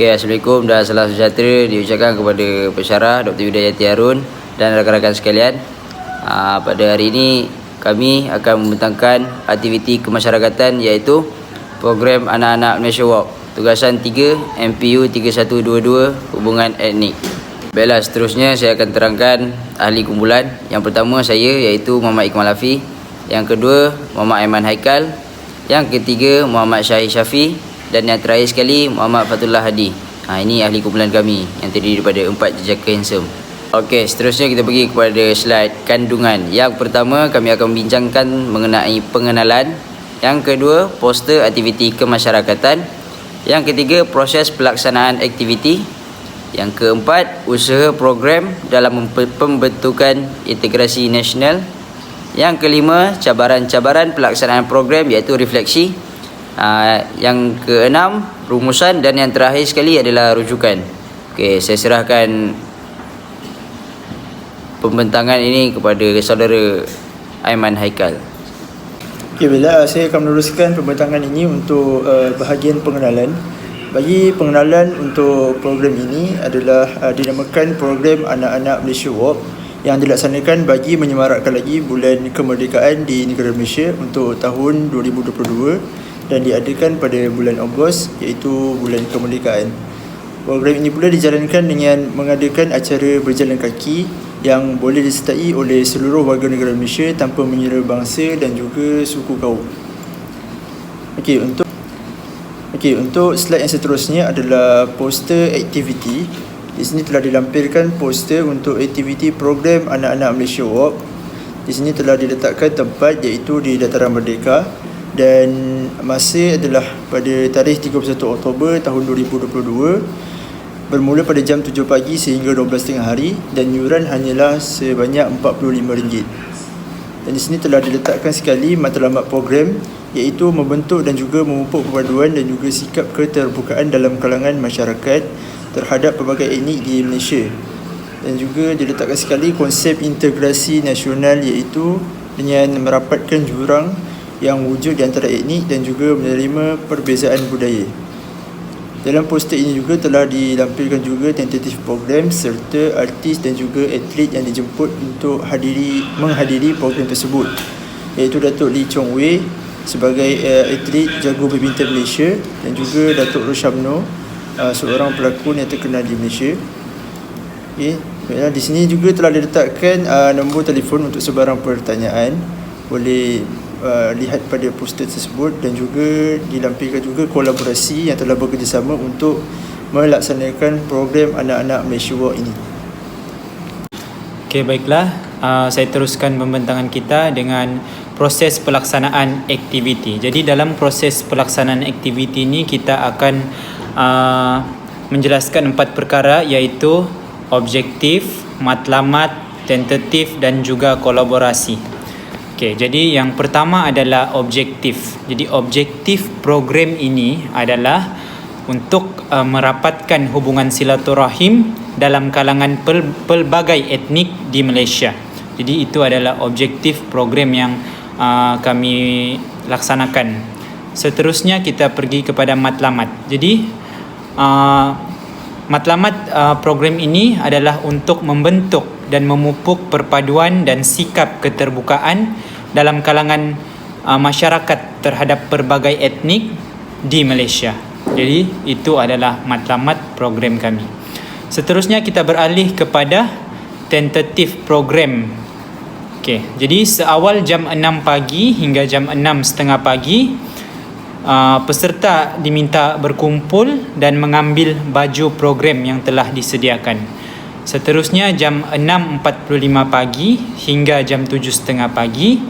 Okay, Assalamualaikum dan salam sejahtera diucapkan kepada pensyarah Dr. Widayati Harun dan rakan-rakan sekalian. Pada hari ini kami akan membentangkan aktiviti kemasyarakatan iaitu program Anak-Anak Malaysia Walk tugasan 3 MPU 3122 hubungan etnik. Baiklah, seterusnya saya akan terangkan ahli kumpulan. Yang pertama saya iaitu Muhammad Iqmal Hafi, yang kedua Muhammad Aiman Haikal, yang ketiga Muhammad Syahid Syafi, dan yang terakhir sekali Muhammad Fatullah Hadi. Ini ahli kumpulan kami yang terdiri daripada 4 jejaka handsome. Okey, seterusnya kita pergi kepada slide kandungan. Yang pertama kami akan membincangkan mengenai pengenalan. Yang kedua poster aktiviti kemasyarakatan. Yang ketiga proses pelaksanaan aktiviti. Yang keempat usaha program dalam pembentukan integrasi nasional. Yang kelima cabaran-cabaran pelaksanaan program iaitu refleksi. Yang keenam rumusan, dan yang terakhir sekali adalah rujukan. Okey, saya serahkan pembentangan ini kepada saudara Aiman Haikal. Okey, bila saya akan meneruskan pembentangan ini untuk bahagian pengenalan. Bagi pengenalan untuk program ini adalah dinamakan program Anak-Anak Malaysia Walk yang dilaksanakan bagi menyemarakkan lagi bulan kemerdekaan di negara Malaysia untuk tahun 2022 dan diadakan pada bulan Ogos, iaitu bulan kemerdekaan. Program ini pula dijalankan dengan mengadakan acara berjalan kaki yang boleh disertai oleh seluruh warga negara Malaysia tanpa mengira bangsa dan juga suku kaum. Okey, untuk slide yang seterusnya adalah poster aktiviti. Di sini telah dilampirkan poster untuk aktiviti program Anak-Anak Malaysia Walk. Di sini telah diletakkan tempat iaitu di Dataran Merdeka dan masa adalah pada tarikh 31 Oktober tahun 2022 bermula pada jam 7 pagi sehingga 12.30 hari dan yuran hanyalah sebanyak RM45. Dan di sini telah diletakkan sekali matlamat program iaitu membentuk dan juga memupuk perpaduan dan juga sikap keterbukaan dalam kalangan masyarakat terhadap pelbagai etnik di Malaysia. Dan juga diletakkan sekali konsep integrasi nasional iaitu dengan merapatkan jurang yang wujud di antara etnik dan juga menerima perbezaan budaya. Dalam poster ini juga telah dilampirkan juga tentatif program serta artis dan juga atlet yang dijemput untuk menghadiri program tersebut, iaitu Datuk Lee Chong Wei sebagai atlet jago badminton Malaysia dan juga Datuk Roshamno, seorang pelakon yang terkenal di Malaysia. Okey, di sini juga telah diletakkan nombor telefon untuk sebarang pertanyaan. Boleh lihat pada poster tersebut dan juga dilampirkan juga kolaborasi yang telah bekerjasama untuk melaksanakan program Anak-Anak Malaysia Walk ini. Okey, baiklah. Saya teruskan pembentangan kita dengan proses pelaksanaan aktiviti. Jadi dalam proses pelaksanaan aktiviti ini kita akan menjelaskan 4 perkara iaitu objektif, matlamat, tentatif dan juga kolaborasi. Okey, jadi yang pertama adalah objektif. Jadi objektif program ini adalah untuk merapatkan hubungan silaturahim dalam kalangan pelbagai etnik di Malaysia. Jadi itu adalah objektif program yang kami laksanakan. Seterusnya kita pergi kepada matlamat. Jadi matlamat program ini adalah untuk membentuk dan memupuk perpaduan dan sikap keterbukaan dalam kalangan masyarakat terhadap pelbagai etnik di Malaysia. Jadi itu adalah matlamat program kami. Seterusnya kita beralih kepada tentatif program. Okey, jadi seawal jam 6 pagi hingga jam 6.30 pagi peserta diminta berkumpul dan mengambil baju program yang telah disediakan. Seterusnya jam 6.45 pagi hingga jam 7.30 pagi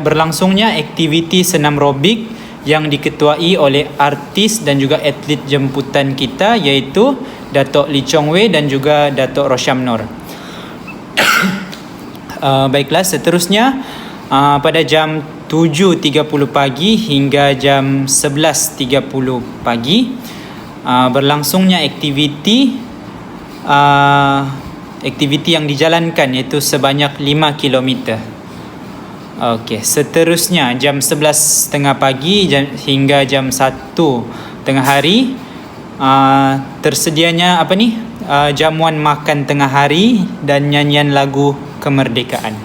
berlangsungnya aktiviti senam robik yang diketuai oleh artis dan juga atlet jemputan kita iaitu Datuk Lee Chong Wei dan juga Datuk Roshamno. Baiklah, seterusnya pada jam 7.30 pagi hingga jam 11.30 pagi berlangsungnya aktiviti yang dijalankan iaitu sebanyak 5 km. Okey, seterusnya jam 11.30 pagi hingga jam 1 tengah hari tersedianya jamuan makan tengah hari dan nyanyian lagu kemerdekaan.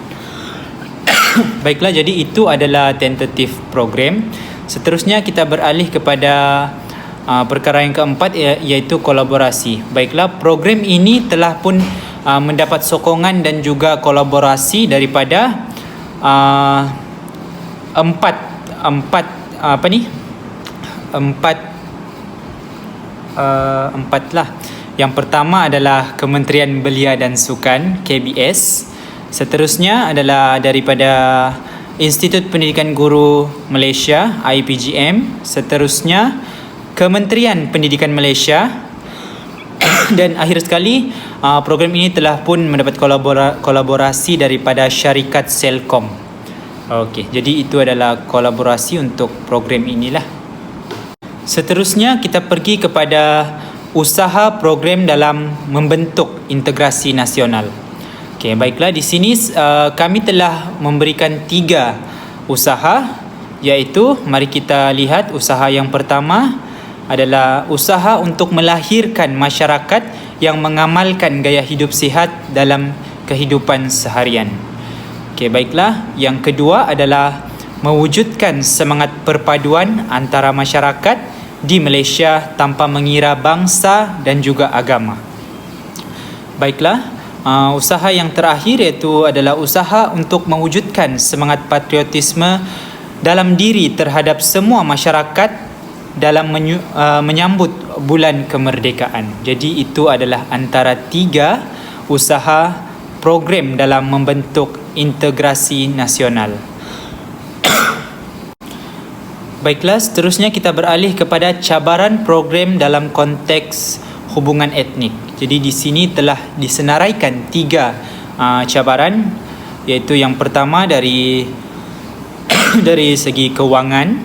Baiklah, jadi itu adalah tentatif program. Seterusnya kita beralih kepada perkara yang keempat, iaitu kolaborasi. Baiklah, program ini telah pun mendapat sokongan dan juga kolaborasi daripada empat lah. Yang pertama adalah Kementerian Belia dan Sukan, KBS. Seterusnya adalah daripada Institut Pendidikan Guru Malaysia, IPGM. Seterusnya Kementerian Pendidikan Malaysia. Dan akhir sekali, program ini telah pun mendapat kolaborasi daripada syarikat Selcom. Okey, jadi itu adalah kolaborasi untuk program inilah. Seterusnya kita pergi kepada usaha program dalam membentuk integrasi nasional. Okey, baiklah, di sini kami telah memberikan 3 usaha, iaitu mari kita lihat usaha yang pertama adalah usaha untuk melahirkan masyarakat yang mengamalkan gaya hidup sihat dalam kehidupan seharian. Okey, baiklah. Yang kedua adalah mewujudkan semangat perpaduan antara masyarakat di Malaysia tanpa mengira bangsa dan juga agama. Baiklah, usaha yang terakhir iaitu adalah usaha untuk mewujudkan semangat patriotisme dalam diri terhadap semua masyarakat dalam menyambut bulan kemerdekaan. Jadi itu adalah antara 3 usaha program dalam membentuk integrasi nasional. Baiklah, seterusnya kita beralih kepada cabaran program dalam konteks hubungan etnik. Jadi di sini telah disenaraikan 3 cabaran, iaitu yang pertama dari segi kewangan,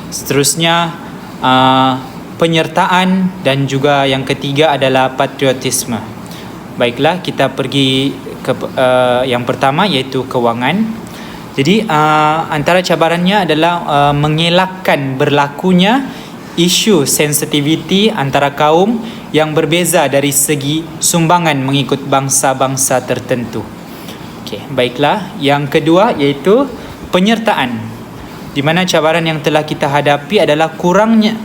seterusnya penyertaan, dan juga yang ketiga adalah patriotisme. Baiklah, kita pergi ke yang pertama, iaitu kewangan. Jadi antara cabarannya adalah mengelakkan berlakunya isu sensitiviti antara kaum yang berbeza dari segi sumbangan mengikut bangsa-bangsa tertentu. Okey, baiklah. Yang kedua iaitu penyertaan, di mana cabaran yang telah kita hadapi adalah kurangnya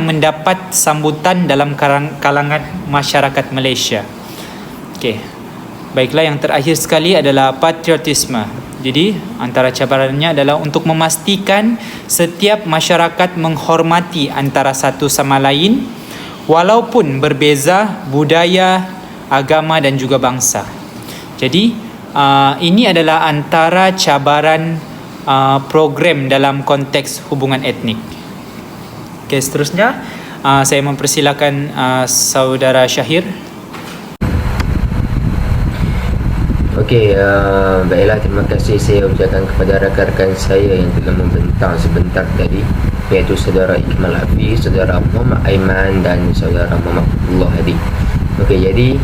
mendapat sambutan dalam kalangan masyarakat Malaysia. Okey. Baiklah, yang terakhir sekali adalah patriotisme. Jadi antara cabarannya adalah untuk memastikan setiap masyarakat menghormati antara satu sama lain walaupun berbeza budaya, agama dan juga bangsa. Jadi ini adalah antara cabaran program dalam konteks hubungan etnik. Okey, seterusnya saya mempersilakan saudara Syahir. Okey, baiklah, terima kasih saya ucapkan kepada rakan-rakan saya yang telah membentang sebentar tadi, iaitu saudara Ikmal Hafiz, saudara Muhammad Aiman dan saudara Muhammad Abdullah Hadi. Okey, jadi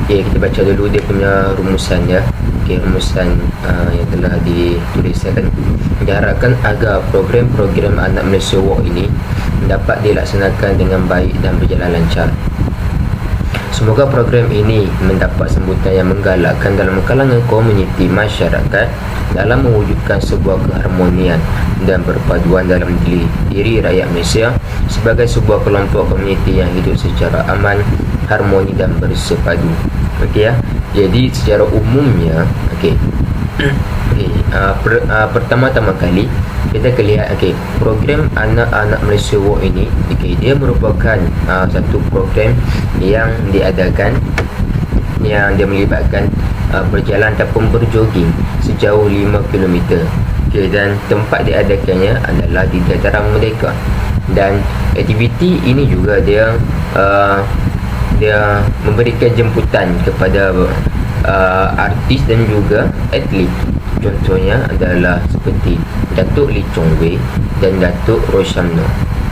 kita baca dulu dia punya rumusan ya. Okey, rumusan yang telah dituliskan. Diharapkan agar program-program Anak Malaysia Walk ini dapat dilaksanakan dengan baik dan berjalan lancar. Semoga program ini mendapat sambutan yang menggalakkan dalam kalangan komuniti masyarakat dalam mewujudkan sebuah keharmonian dan perpaduan dalam diri rakyat Malaysia sebagai sebuah kelompok komuniti yang hidup secara aman, harmoni dan bersepadu. Okey ya. Jadi secara umumnya, pertama-tama kali kita lihat program Anak-Anak Malaysia Walk ini, dia merupakan satu program yang diadakan, yang dia melibatkan berjalan ataupun berjoging sejauh 5 km. Dan tempat diadakannya adalah di Dataran Merdeka. Dan aktiviti ini juga dia memberikan jemputan kepada artis dan juga atlet. Contohnya adalah seperti Datuk Lee Chong Wei dan Datuk Roshamno.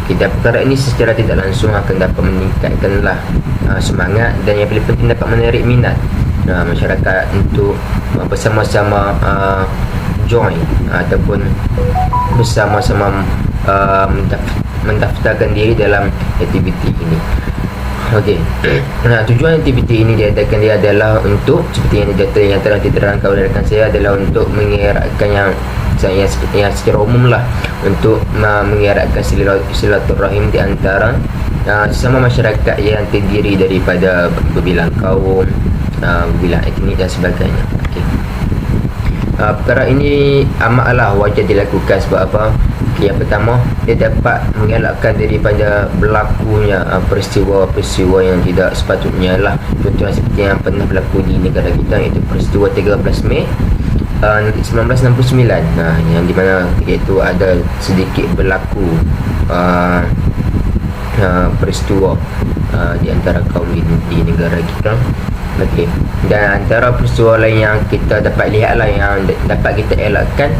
Perkara ini secara tidak langsung akan dapat meningkatkanlah semangat dan yang paling penting dapat menarik minat masyarakat untuk bersama-sama join ataupun bersama-sama mendaftarkan diri dalam aktiviti ini. Okey. Tujuan aktiviti ini diadakan dia adalah untuk, seperti yang telah diterangkan oleh rekan saya, adalah untuk mengeratkan yang secara umum lah, untuk mengeratkan silaturahim di antara sesama masyarakat yang terdiri daripada berbilang kaum, berbilang etnik dan sebagainya. Okey. Perkara ini amatlah wajar dilakukan sebab apa? Yang pertama, dia dapat mengelakkan daripada berlakunya peristiwa-peristiwa yang tidak sepatutnya lah. Contohnya seperti yang pernah berlaku di negara kita, iaitu peristiwa 13 Mei 1969, yang di mana iaitu ada sedikit berlaku peristiwa di antara kaum di negara kita. Okey. Dan antara peristiwa lain yang kita dapat lihatlah, yang dapat kita elakkan,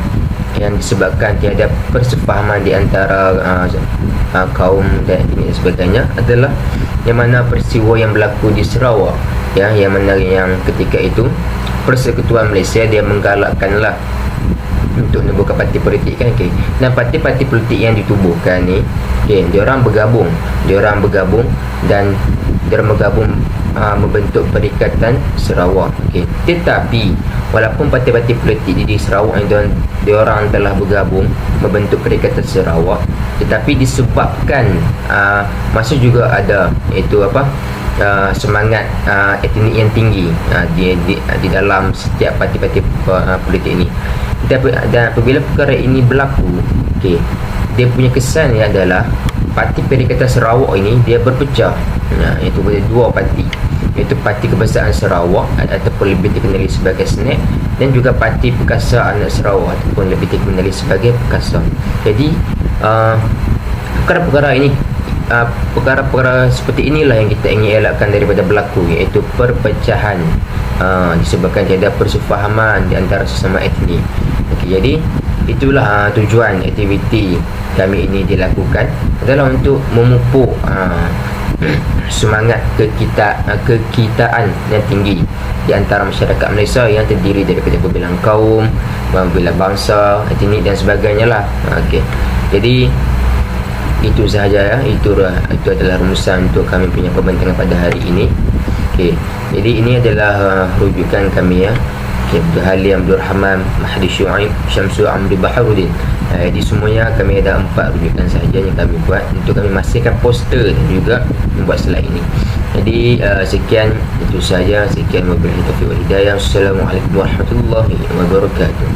yang disebabkan tiada persefahaman di antara kaum dan etnik dan sebagainya, adalah yang mana peristiwa yang berlaku di Sarawak, yang mana yang ketika itu Persekutuan Malaysia dia menggalakkanlah untuk membuka parti politik kan. Okay. Dan parti-parti politik yang ditubuhkan ni, diorang bergabung dan diorang bergabung membentuk Perikatan Sarawak. Okay. Tetapi walaupun parti-parti politik di Sarawak yang diorang telah bergabung membentuk Perikatan Sarawak, tetapi disebabkan masih juga ada iaitu semangat etnik yang tinggi di dalam setiap parti-parti politik ini. Dan apabila perkara ini berlaku, dia punya kesan adalah parti Perikatan Sarawak ini dia berpecah, iaitu dua parti, iaitu Parti Kebangsaan Sarawak ataupun lebih dikenali sebagai SNAP, dan juga Parti Perkasa Anak Sarawak ataupun lebih dikenali sebagai Perkasa. Jadi perkara-perkara ini, perkara-perkara seperti inilah yang kita ingin elakkan daripada berlaku, iaitu perpecahan disebabkan tiada persefahaman di antara sesama etnik. Jadi itulah tujuan aktiviti kami ini dilakukan, adalah untuk memupuk semangat kekitaan yang tinggi di antara masyarakat Malaysia yang terdiri daripada berbilang kaum, berbilang bangsa, etnik dan sebagainya lah. Jadi itu sahaja itu adalah rumusan untuk kami punya pembentangan pada hari ini. Jadi ini adalah rujukan kami Abdul Halim, Abdul Rahman, Mahdi Syuaib, Syamsul Amri Baharudin. Jadi semuanya kami ada 4 rujukan sahaja yang kami buat untuk kami masihkan poster dan juga membuat slide ini. Jadi sekian, itu sahaja. Sekian, wabillahi taufiq wal hidayah. Assalamualaikum warahmatullahi wabarakatuh.